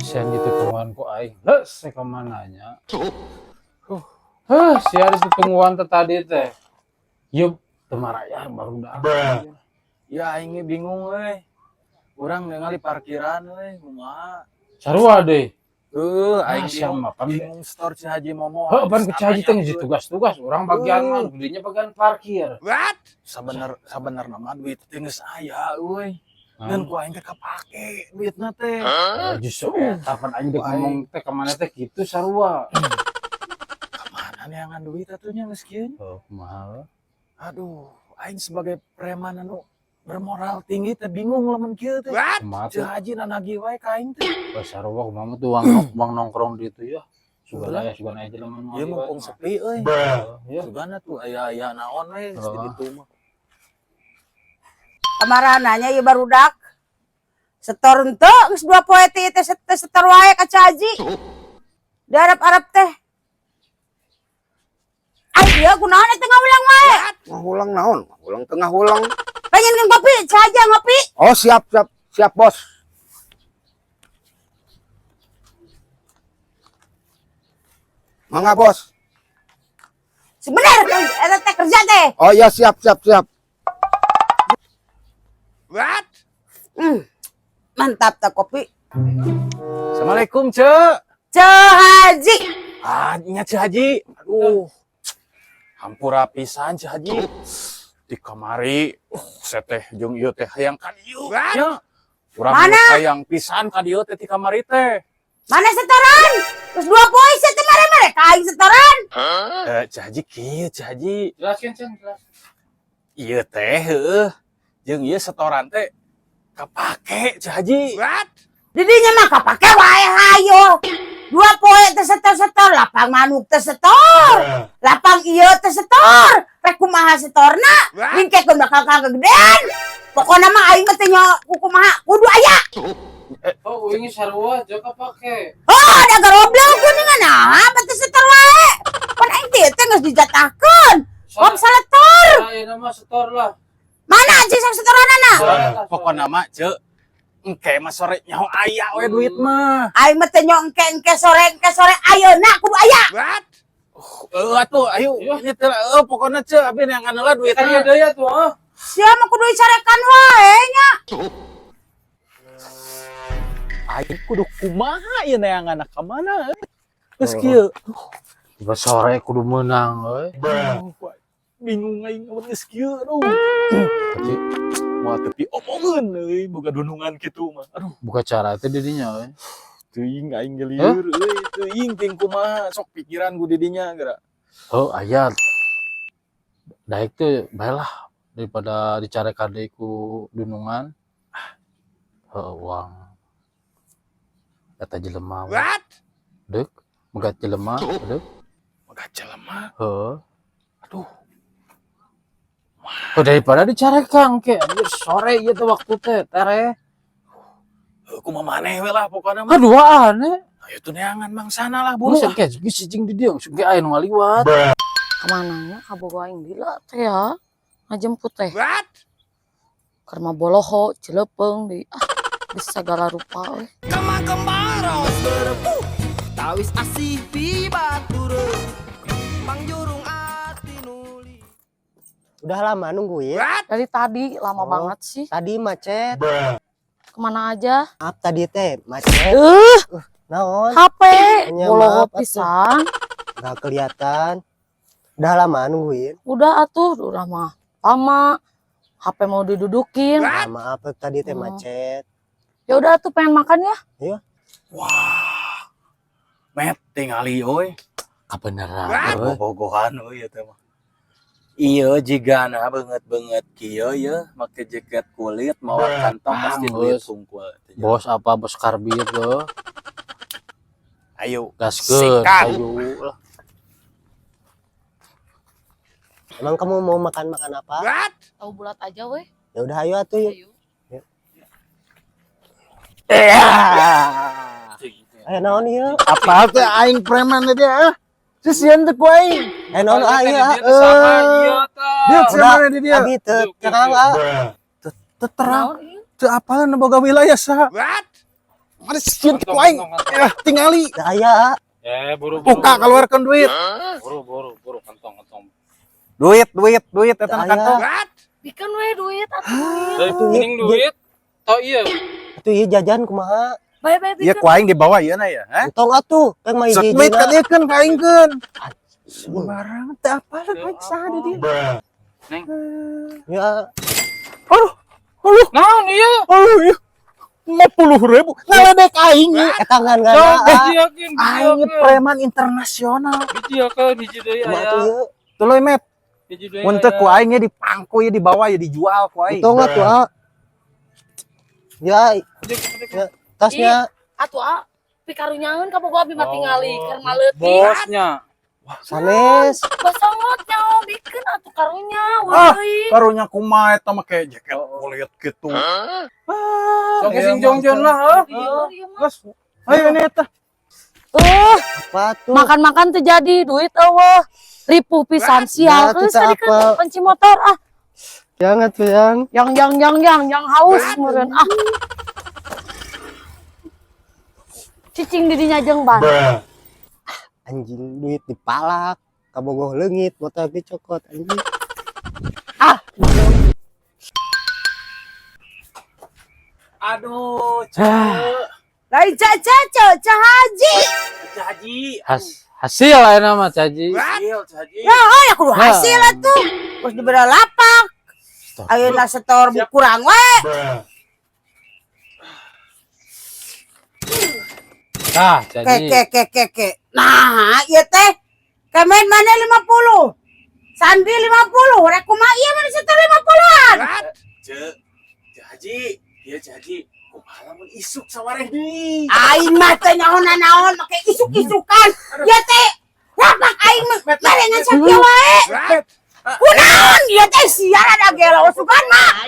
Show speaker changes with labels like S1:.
S1: Sian ditetungan ku aing. Saya kemananya. Si ada tetunguan tadi teh. Yup, temaraya baru dah.
S2: Ya aing bingung euy. Urang ningali parkiran euy, kumaha?
S1: Sarua deui.
S2: Aing
S1: Siang mah pan.
S2: bingung store si Haji Momo.
S1: Pan ke Haji teh ngisi tugas-tugas. Urang bagian mah gedenya bagian parkir.
S2: Sabenerna mah duit teh geus aya euy. Dan ku aing teh kapake duitna teh.
S1: Justru kapan aing dek ngomong teh ka mana teh kitu sarua.
S2: Kamana neangan duit atunya geus kieu?
S1: Kumaha?
S2: Aduh, aing sebagai preman anu bermoral tinggi teh bingung lamun kieu teh. Si Haji nanagi wae ka aing teh.
S1: Sarua kumaha tuh uang nongkrong di itu ya. Sugana aya jelema nu.
S2: Ieu mumpung sepi euy. Sugana tuh aya naon we di ditu mah.
S3: Kamarananya ieu barudak. Setor henteu geus 2 poe teh setor wae ka Haji. Diarap-arap teh. Ai ieu kunaon teh ngaulang wae?
S4: Ngahulang naon? Ngahulang tengah hulang.
S3: Pengen kan kopi, Haji ngopi.
S4: Oh, siap, Bos. Mangga, Bos.
S3: Sebener eta teh kerja teh.
S4: Oh ya, siap.
S3: Mantap teh kopi.
S2: Assalamualaikum, Cek.
S3: Haji.
S2: Nya Cek Haji. Aduh. Hampura pisan Cek Haji. Di kamari seteh jeung ieu teh hayang ka dieu. Nya. Urang hayang pisan ka dieu teh di kamari teh.
S3: Mana setoran? Terus 2 poe teh mare-mare ka aing setoran.
S2: Cek Haji kieu Cek Haji.
S1: Jelaskeun Cen, jelas.
S2: Ieu teh heueuh. Jeung ieu setoran teh kapake Cek Haji.
S3: Didinya mah kapake wae hayo. 2 poe teh setor, lapang manuk teh setor. Lapang ieu teh setor. Rek kumaha setorna? Lingkekeun bakal kagedean. Pokona mah aing mah teh nya kumaha kudu aya.
S1: Oh, ini sarua joka pake.
S3: Oh, ada garoblok kuningan apa teh setor wae. Pan aing teh geus dijatahkeun. Om saletor.
S1: Ayeuna mah setor lah.
S3: Mana anjing sang setoranana?
S2: Pokona mah Cek engke mah sore nyaho aya we duit mah.
S3: Aing mah teh nya engke sore ayeuna kudu aya.
S2: Atuh ayo ini teh pokona Cek abi neangan heula duit
S1: Kan ada ya tuh,
S3: Sia mah kudu dicarekan wae nya.
S2: aing kudu kumaha ieu neangan ka mana? Geus kieu.
S1: Tiba sore kudu menang euy.
S2: Bingung aing mun geus kieu aduh. Moal tepi omongeun euy boga dunungan kitu mah. Aduh,
S1: Buka cara teh didinya euy.
S2: teuing aing gelieur euy, teuing ting kumaha sok pikiran ku di dinya geura.
S1: Ayat. Daek teh baelah daripada dicarekan deui ku dunungan. Uang. Kata jelema. Deuk, megat jelema, deuk.
S2: Moga jelema.
S1: Aduh. Daripada dicarekan ke anjir sore ieu teh waktu teh tere.
S2: Kumaha maneh we lah pokona mah.
S1: Duaan
S2: Ayo tuh neangan mangsana lah
S1: Buru
S2: buruh.
S1: ke geus cicing di dieu ge aya nu ngaliwat.
S5: Kemananya kabogo aing bila teh ya ngajemput teh karena boloho cilepeung di bisa segala rupa we.
S6: Kembaros tawis asih pibatureuh mangjurung ati nuli.
S4: Udah lama nungguin.
S5: Dari tadi lama banget sih.
S4: Tadi macet.
S5: Kemana aja?
S4: Maaf tadi teh macet. Naon?
S5: HP
S4: Hanya
S5: boloho
S4: maaf,
S5: pisan.
S4: Gak kelihatan. Udah lama nungguin.
S5: Udah atuh udah mah lama. HP mau didudukin.
S4: Nah, maaf tadi teh macet.
S5: Ya udah tuh pengen makan ya.
S4: Ayo.
S2: Wah. Met tingali euy.
S1: Kabeneran euy.
S2: Bobogohan euy eta mah. Iya jigana beungeut kieu ye make jaket kulit mawa kantong pasti duit sungkul.
S1: Bos apa bos karbit lo?
S2: Ayo
S1: Gaskeun,
S2: sikat.
S1: ayo.
S4: Emang kamu mau makan apa?
S5: Tahu bulat aja weh.
S4: Ya udah ayo atuh yuk.
S5: Ayo.
S4: Naon ieu?
S1: Apa teh aing preman teh dia? Sisian teh ku aing.
S4: Naon ieu?
S1: Dia sama di dia.
S4: Abi teu terang ah.
S2: Terang
S5: Naon ieu?
S2: teu apalan boga wilayah saha. Mana sieun ku aing. Ya, tingali.
S4: Daya.
S1: Buru
S2: Buka keluarkan duit.
S1: Buru kantong.
S2: Duit eta na kantong.
S5: Bikin we duit
S1: Mending duit. Oh iya.
S4: Atuh ieu jajan kumaha?
S5: Bae
S2: Iya
S5: bikin.
S2: ku aing dibawa ieu na ya, ha?
S4: Tong atuh, teh mah
S2: Sok
S4: hiji-hijina.
S2: duit ka deukeun ka aingkeun. Sembarang teh apa lah saha di dieu.
S1: Neng.
S4: Ya,
S1: Naon iya?
S2: Iya. 50.000 ngaledek aing.
S4: eta ngan-ngan.
S1: Bijiakeun.
S2: Aing preman internasional.
S1: Bijiakeun hiji deui
S4: Kumaha
S1: aya.
S4: tuh ieu?
S2: Tuluy met.
S1: Hiji deui.
S2: Mun teu ku aing ye dipangku ye dibawa ye dijual ku aing.
S4: Tong atuh ah. Ya, tasnya.
S5: Atuh pikarunyaeun ka boga abi mah tingali keur maleutik.
S1: Bosnya.
S4: Sanes.
S5: Basangot nyaho bikin atuh karunya
S2: Ah,
S5: euy.
S2: karunya kumaha eta mah kayak jaket kulit gitu.
S1: Sok sing jongjon lah,
S5: Iya mah.
S2: Gas. Ayo ini eta.
S4: Apa tuh?
S5: Makan-makan teu jadi duit eueuh. Ripuh pisan sial.
S4: Nah,
S5: Geus
S4: kita
S5: tadi
S4: apa?
S5: kan kunci motor
S4: Yang atuh yang.
S5: yang haus meureun Cicing di dinya jeung ban.
S4: Anjing duit dipalak. Kabogoh leungit, motor dicokot anjing.
S2: Aduh,
S3: Lai Cah Haji.
S1: Hasil lah nama caji.
S3: Ya, ya kudu hasil atuh. Terus diberi lapak. Ayeuna setor kurang we.
S1: Tah, caji.
S3: Ke. Nah, ieu teh. Kemen mana 50? Sandi 50. Rek kumaha ieu mana setor 50-an?
S2: Haji, iya Haji. Kumaha lamun isuk sawareh deui.
S3: Aing mah teh naon make isuk-isukan. Ieu teh lapak aing mah marengan sakieu wae. Kunaon ieu teh sial ada gelo sukan mah.